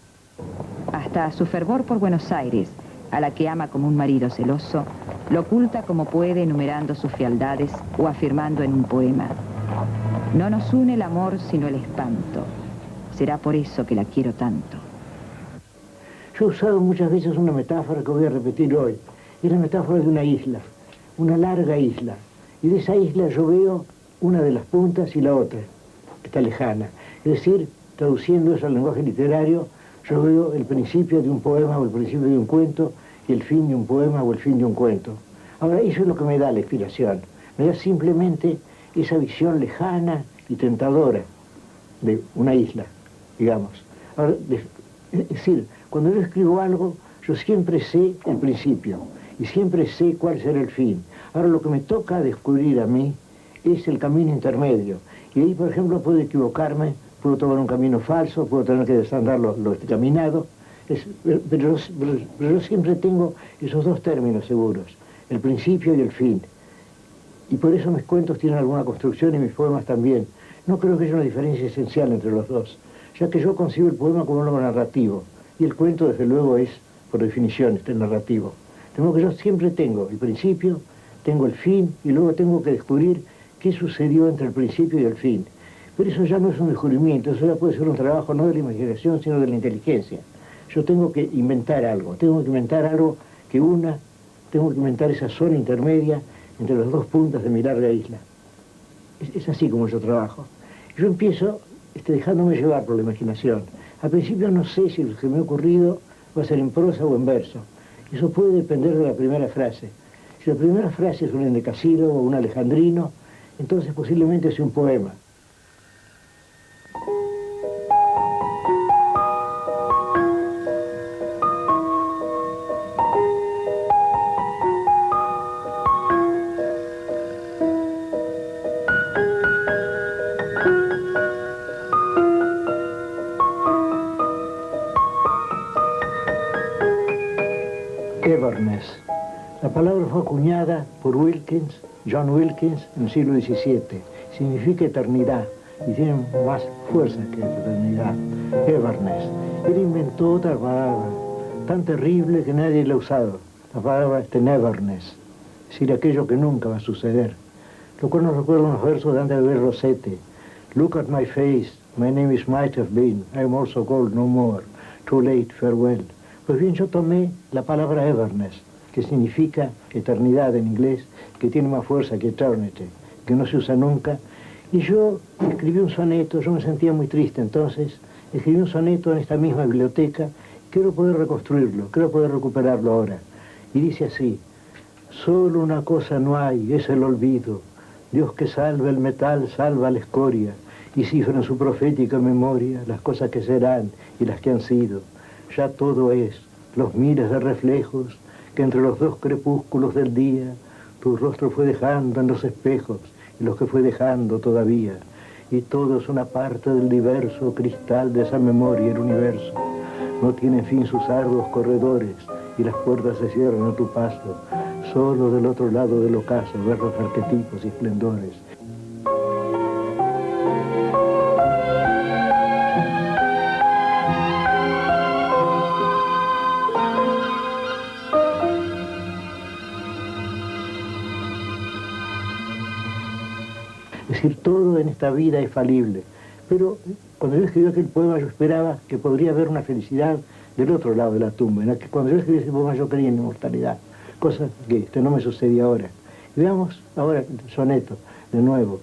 Hasta su fervor por Buenos Aires, a la que ama como un marido celoso, lo oculta como puede enumerando sus fealdades o afirmando en un poema. No nos une el amor sino el espanto. Será por eso que la quiero tanto. Yo he usado muchas veces una metáfora que voy a repetir hoy. Es la metáfora de una isla, una larga isla. Y de esa isla yo veo una de las puntas y la otra, que está lejana. Es decir, traduciendo eso al lenguaje literario, yo veo el principio de un poema o el principio de un cuento y el fin de un poema o el fin de un cuento. Ahora, eso es lo que me da la inspiración. Me da simplemente esa visión lejana y tentadora de una isla, digamos. Ahora, es decir, cuando yo escribo algo, yo siempre sé el principio y siempre sé cuál será el fin. Ahora, lo que me toca descubrir a mí es el camino intermedio. Y ahí, por ejemplo, puedo equivocarme, puedo tomar un camino falso, puedo tener que desandar lo caminado, pero yo siempre tengo esos dos términos seguros, el principio y el fin. Y por eso mis cuentos tienen alguna construcción y mis poemas también. No creo que haya una diferencia esencial entre los dos, ya que yo concibo el poema como algo narrativo, y el cuento, desde luego, es, por definición, el narrativo. De modo que yo siempre tengo el principio, tengo el fin, y luego tengo que descubrir qué sucedió entre el principio y el fin. Pero eso ya no es un descubrimiento, eso ya puede ser un trabajo no de la imaginación, sino de la inteligencia. Yo tengo que inventar algo que una, tengo que inventar esa zona intermedia entre las dos puntas de mi larga isla. Es así como yo trabajo. Yo empiezo dejándome llevar por la imaginación. Al principio no sé si lo que me ha ocurrido va a ser en prosa o en verso. Eso puede depender de la primera frase. Si la primera frase es un endecasílabo o un alejandrino, entonces posiblemente sea un poema. palabra fue acuñada por Wilkins, John Wilkins, en el siglo XVII. Significa eternidad y tiene más fuerza que eternidad. Everness. Él inventó otra palabra tan terrible que nadie la ha usado. La palabra es neverness, es decir, aquello que nunca va a suceder. Lo cual nos recuerda unos versos de André de Rossetti. Look at my face, my name is might have been, I am also called no more, too late, farewell. Pues bien, yo tomé la palabra everness, que significa eternidad en inglés, que tiene más fuerza que eternity, que no se usa nunca, y yo escribí un soneto. Yo me sentía muy triste entonces, escribí un soneto en esta misma biblioteca. Quiero poder reconstruirlo, quiero poder recuperarlo ahora. Y dice así: solo una cosa no hay, es el olvido. Dios que salva el metal, salva la escoria, y cifra en su profética memoria las cosas que serán y las que han sido. Ya todo es, los miles de reflejos que entre los dos crepúsculos del día tu rostro fue dejando en los espejos, y los que fue dejando todavía. Y todo es una parte del diverso cristal de esa memoria, el universo. No tienen fin sus arduos corredores, y las puertas se cierran a tu paso. Solo del otro lado del ocaso ver los arquetipos y esplendores. Es decir, todo en esta vida es falible. Pero cuando yo escribí aquel poema yo esperaba que podría haber una felicidad del otro lado de la tumba. Cuando yo escribí ese poema yo creía en inmortalidad, cosa que no me sucedía ahora. Y veamos ahora el soneto, de nuevo.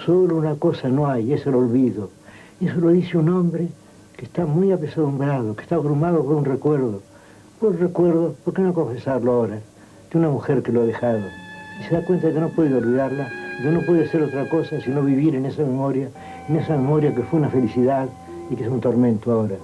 Solo una cosa no hay, es el olvido. Eso lo dice un hombre que está muy apesadumbrado, que está abrumado por un recuerdo. Por recuerdo, ¿por qué no confesarlo ahora? De una mujer que lo ha dejado. Y se da cuenta de que no puede olvidarla, que no puede ser otra cosa sino vivir en esa memoria que fue una felicidad y que es un tormento ahora.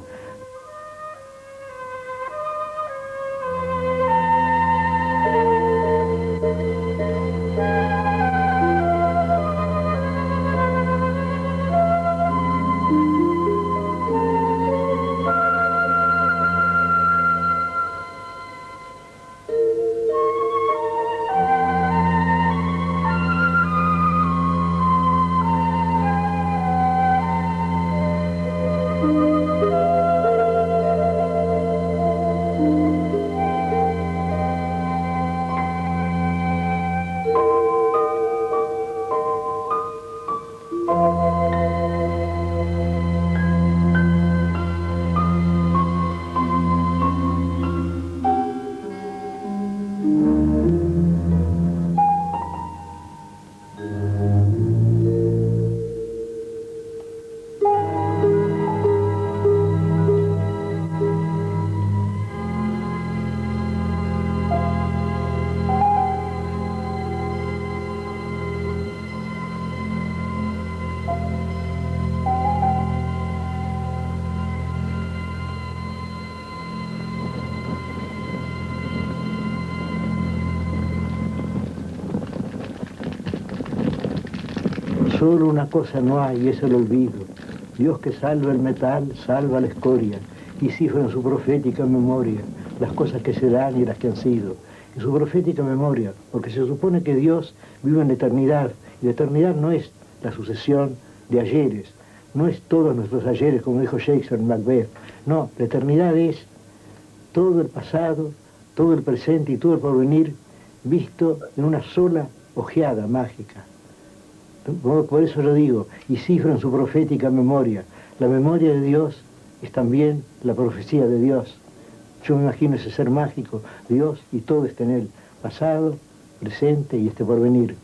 Solo una cosa no hay, es el olvido. Dios que salva el metal, salva la escoria, y cifra en su profética memoria las cosas que serán y las que han sido. En su profética memoria, porque se supone que Dios vive en la eternidad, y la eternidad no es la sucesión de ayeres, no es todos nuestros ayeres, como dijo Shakespeare en Macbeth. No, la eternidad es todo el pasado, todo el presente y todo el porvenir visto en una sola ojeada mágica. Por eso yo digo, y cifra en su profética memoria. La memoria de Dios es también la profecía de Dios. Yo me imagino ese ser mágico, Dios, y todo está en él, pasado, presente y este porvenir.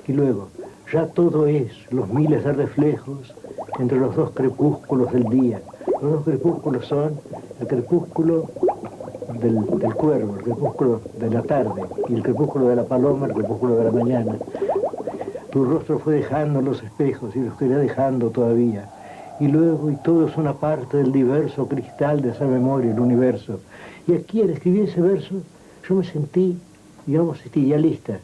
Y luego, ya todo es, los miles de reflejos entre los dos crepúsculos del día. Los dos crepúsculos son el crepúsculo del cuervo, el crepúsculo de la tarde, y el crepúsculo de la paloma, el crepúsculo de la mañana. Tu rostro fue dejando los espejos y los quería dejando todavía. Y luego, y todo es una parte del diverso cristal de esa memoria, el universo. Y aquí, al escribir ese verso, yo me sentí, digamos, idealista.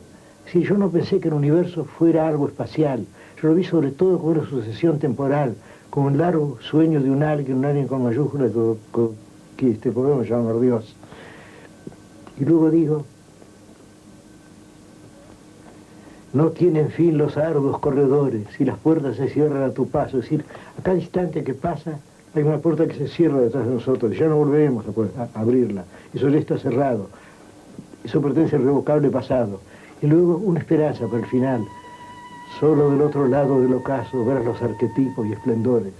Si yo no pensé que el universo fuera algo espacial, yo lo vi sobre todo como una sucesión temporal, como un largo sueño de un alguien con mayúsculas que este poema llama Dios. Y luego digo, No tienen fin los arduos corredores y las puertas se cierran a tu paso. Es decir, a cada instante que pasa hay una puerta que se cierra detrás de nosotros y ya no volveremos a abrirla. Eso ya está cerrado. Eso pertenece al irrevocable pasado. Y luego una esperanza para el final. Solo del otro lado del ocaso verás los arquetipos y esplendores.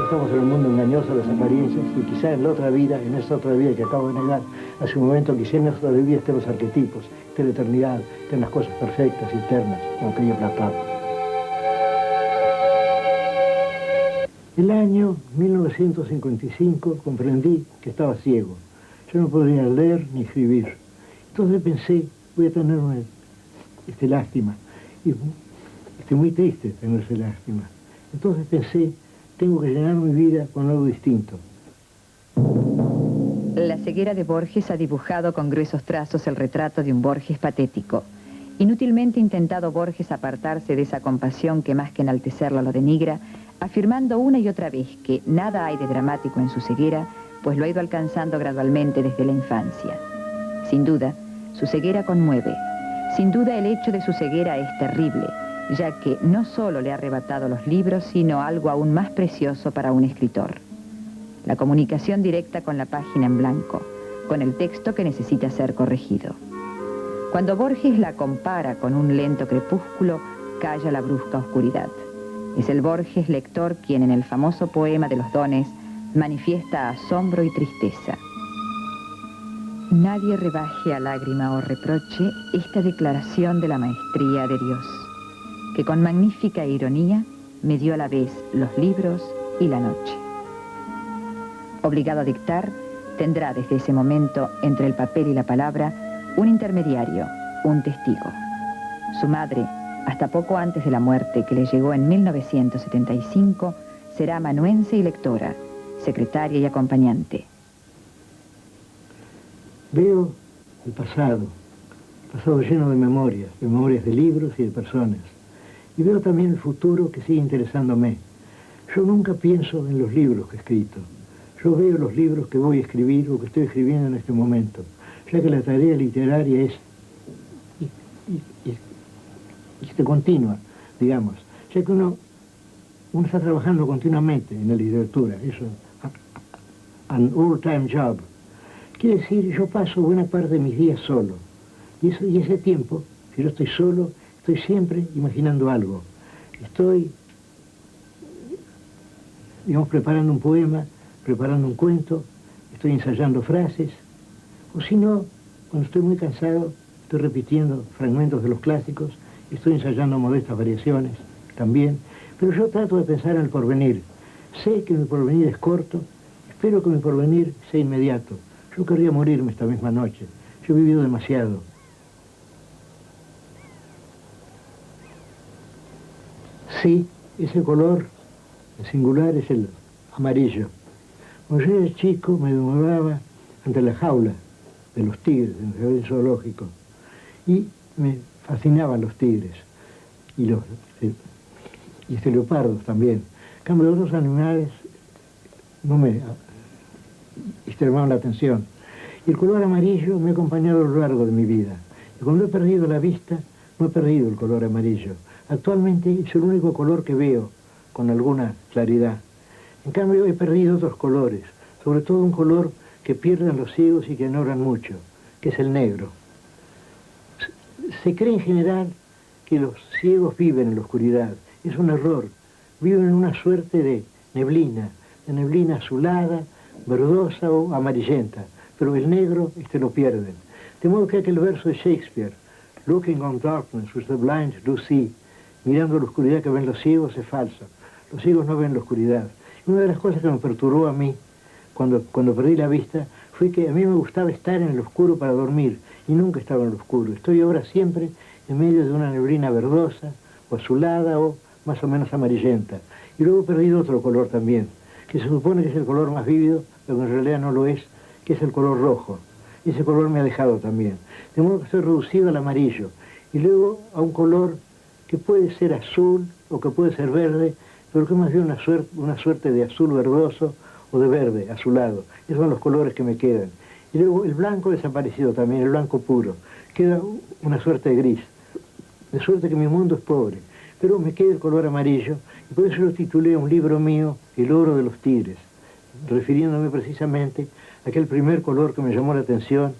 Estamos en un mundo engañoso de las apariencias y quizá en la otra vida, en esta otra vida que acabo de negar, hace un momento quizá en esta otra vida estén los arquetipos, esté la eternidad, estén las cosas perfectas y eternas, como quería Platón. El año 1955 comprendí que estaba ciego. Yo no podía leer ni escribir. Entonces pensé, voy a tener una lástima. Y estoy muy triste tener esa lástima. Entonces pensé, tengo que llenar mi vida con algo distinto. La ceguera de Borges ha dibujado con gruesos trazos el retrato de un Borges patético. Inútilmente intentado Borges apartarse de esa compasión que más que enaltecerlo lo denigra, afirmando una y otra vez que nada hay de dramático en su ceguera, pues lo ha ido alcanzando gradualmente desde la infancia. Sin duda, su ceguera conmueve. Sin duda el hecho de su ceguera es terrible, ya que no solo le ha arrebatado los libros, sino algo aún más precioso para un escritor: la comunicación directa con la página en blanco, con el texto que necesita ser corregido. Cuando Borges la compara con un lento crepúsculo, calla la brusca oscuridad. Es el Borges lector quien en el famoso poema de los dones manifiesta asombro y tristeza. Nadie rebaje a lágrima o reproche esta declaración de la maestría de Dios, que con magnífica ironía me dio a la vez los libros y la noche. Obligado a dictar, tendrá desde ese momento, entre el papel y la palabra, un intermediario, un testigo. Su madre, hasta poco antes de la muerte que le llegó en 1975, será amanuense y lectora, secretaria y acompañante. Veo el pasado lleno de memorias de libros y de personas. Y veo también el futuro que sigue interesándome. Yo nunca pienso en los libros que he escrito. Yo veo los libros que voy a escribir o que estoy escribiendo en este momento, ya que la tarea literaria es continua, digamos. Ya que uno está trabajando continuamente en la literatura. Eso, an all-time job. Quiere decir, yo paso buena parte de mis días solo. Y ese tiempo, si yo estoy solo, estoy siempre imaginando algo. Estoy, digamos, preparando un poema, preparando un cuento, estoy ensayando frases, o si no, cuando estoy muy cansado, estoy repitiendo fragmentos de los clásicos, estoy ensayando modestas variaciones también, pero yo trato de pensar en el porvenir. Sé que mi porvenir es corto, espero que mi porvenir sea inmediato. Yo querría morirme esta misma noche, yo he vivido demasiado. Sí, ese color singular es el amarillo. Cuando yo era chico me demoraba ante la jaula de los tigres en el jardín zoológico y me fascinaban los tigres y leopardos también. En cambio, otros animales no me extremaban la atención. Y el color amarillo me ha acompañado a lo largo de mi vida. Y cuando he perdido la vista, no he perdido el color amarillo. Actualmente es el único color que veo con alguna claridad. En cambio, he perdido otros colores, sobre todo un color que pierden los ciegos y que ignoran mucho, que es el negro. Se cree en general que los ciegos viven en la oscuridad. Es un error. Viven en una suerte de neblina azulada, verdosa o amarillenta, pero el negro lo pierden. De modo que aquel verso de Shakespeare, "Looking on darkness which the blind do see", mirando la oscuridad que ven los ciegos, es falso. Los ciegos no ven la oscuridad. Una de las cosas que me perturbó a mí cuando perdí la vista fue que a mí me gustaba estar en el oscuro para dormir y nunca estaba en el oscuro. Estoy ahora siempre en medio de una neblina verdosa o azulada o más o menos amarillenta. Y luego he perdido otro color también, que se supone que es el color más vívido, pero que en realidad no lo es, que es el color rojo. Y ese color me ha dejado también. De modo que estoy reducido al amarillo. Y luego a un color que puede ser azul o que puede ser verde, pero que es más bien una suerte de azul verdoso o de verde, azulado. Esos son los colores que me quedan. Y luego el blanco ha desaparecido también, el blanco puro. Queda una suerte de gris. De suerte que mi mundo es pobre. Pero me queda el color amarillo, y por eso lo titulé a un libro mío, El oro de los tigres, refiriéndome precisamente a aquel primer color que me llamó la atención,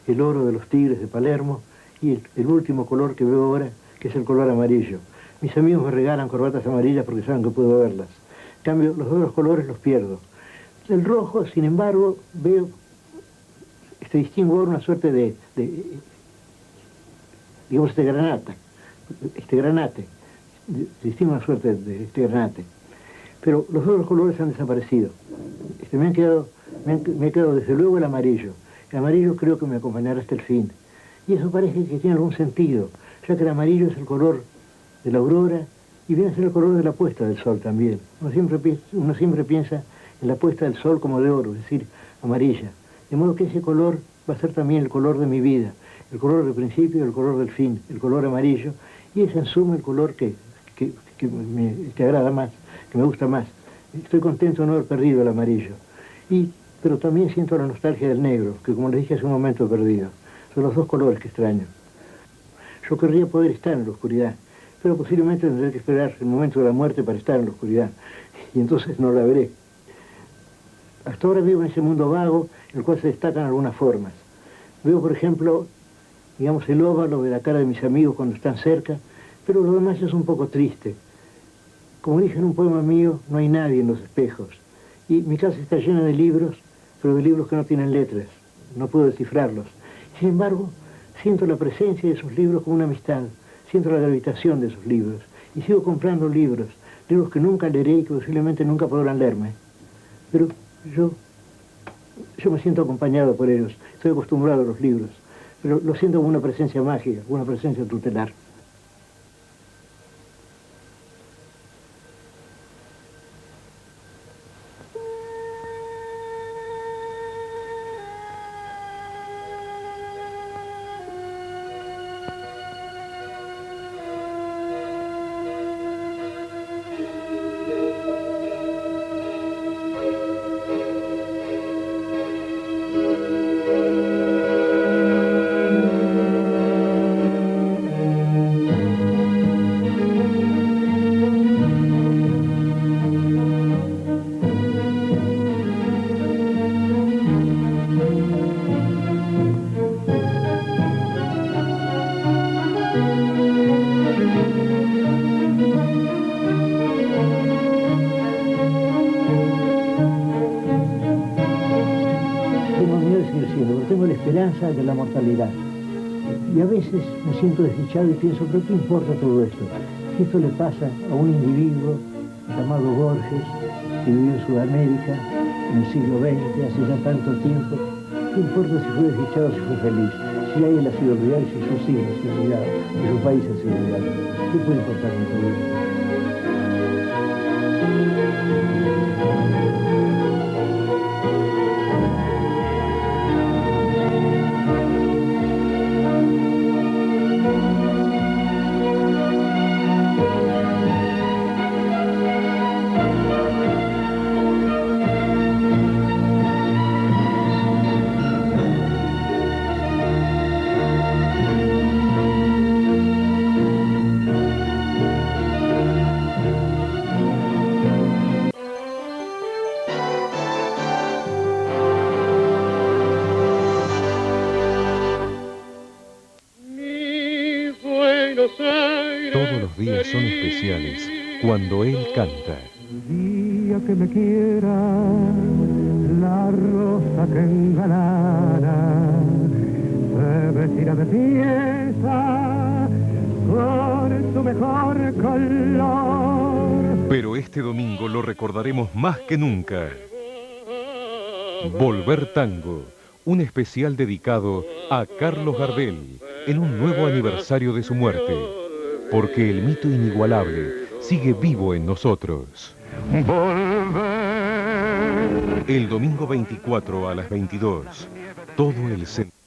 el oro de los tigres de Palermo, y el último color que veo ahora, que es el color amarillo. Mis amigos me regalan corbatas amarillas porque saben que puedo verlas. En cambio, los otros colores los pierdo. El rojo, sin embargo, veo, distingo ahora una suerte de digamos, granate. Distingo una suerte de este granate. Pero los otros colores han desaparecido. Me he quedado desde luego el amarillo. El amarillo creo que me acompañará hasta el fin. Y eso parece que tiene algún sentido, ya que el amarillo es el color de la aurora y viene a ser el color de la puesta del sol también. Uno siempre piensa en la puesta del sol como de oro, es decir, amarilla. De modo que ese color va a ser también el color de mi vida, el color del principio y el color del fin, el color amarillo, y es en suma el color que me agrada más, que me gusta más. Estoy contento de no haber perdido el amarillo. Pero también siento la nostalgia del negro, que como les dije hace un momento he perdido. Son los dos colores que extraño. Yo querría poder estar en la oscuridad, pero posiblemente tendré que esperar el momento de la muerte para estar en la oscuridad, y entonces no la veré. Hasta ahora vivo en ese mundo vago, en el cual se destacan algunas formas. Veo, por ejemplo, digamos, el óvalo de la cara de mis amigos cuando están cerca, pero lo demás es un poco triste. Como dije en un poema mío, no hay nadie en los espejos. Y mi casa está llena de libros, pero de libros que no tienen letras. No puedo descifrarlos. Sin embargo, siento la presencia de esos libros como una amistad. Siento la gravitación de esos libros. Y sigo comprando libros que nunca leeré y que posiblemente nunca podrán leerme. Pero yo me siento acompañado por ellos. Estoy acostumbrado a los libros. Pero lo siento como una presencia mágica, como una presencia tutelar. De la mortalidad. Y a veces me siento desdichado y pienso, ¿pero qué importa todo esto? Si esto le pasa a un individuo llamado Borges, que vivió en Sudamérica en el siglo XX, hace ya tanto tiempo, ¿qué importa si fue desdichado o si fue feliz? Si a él ha sido olvidado, si sus hijos han sido olvidados, si su país ha sido olvidado. ¿Qué puede importar en todo esto? Todos los días son especiales cuando él canta. El día que me quiera, la rosa que engalana, se vestirá de pieza con su mejor color. Pero este domingo lo recordaremos más que nunca. Volver Tango, un especial dedicado a Carlos Gardel en un nuevo aniversario de su muerte, porque el mito inigualable sigue vivo en nosotros. volver. El domingo 24 a las 22, todo el centro.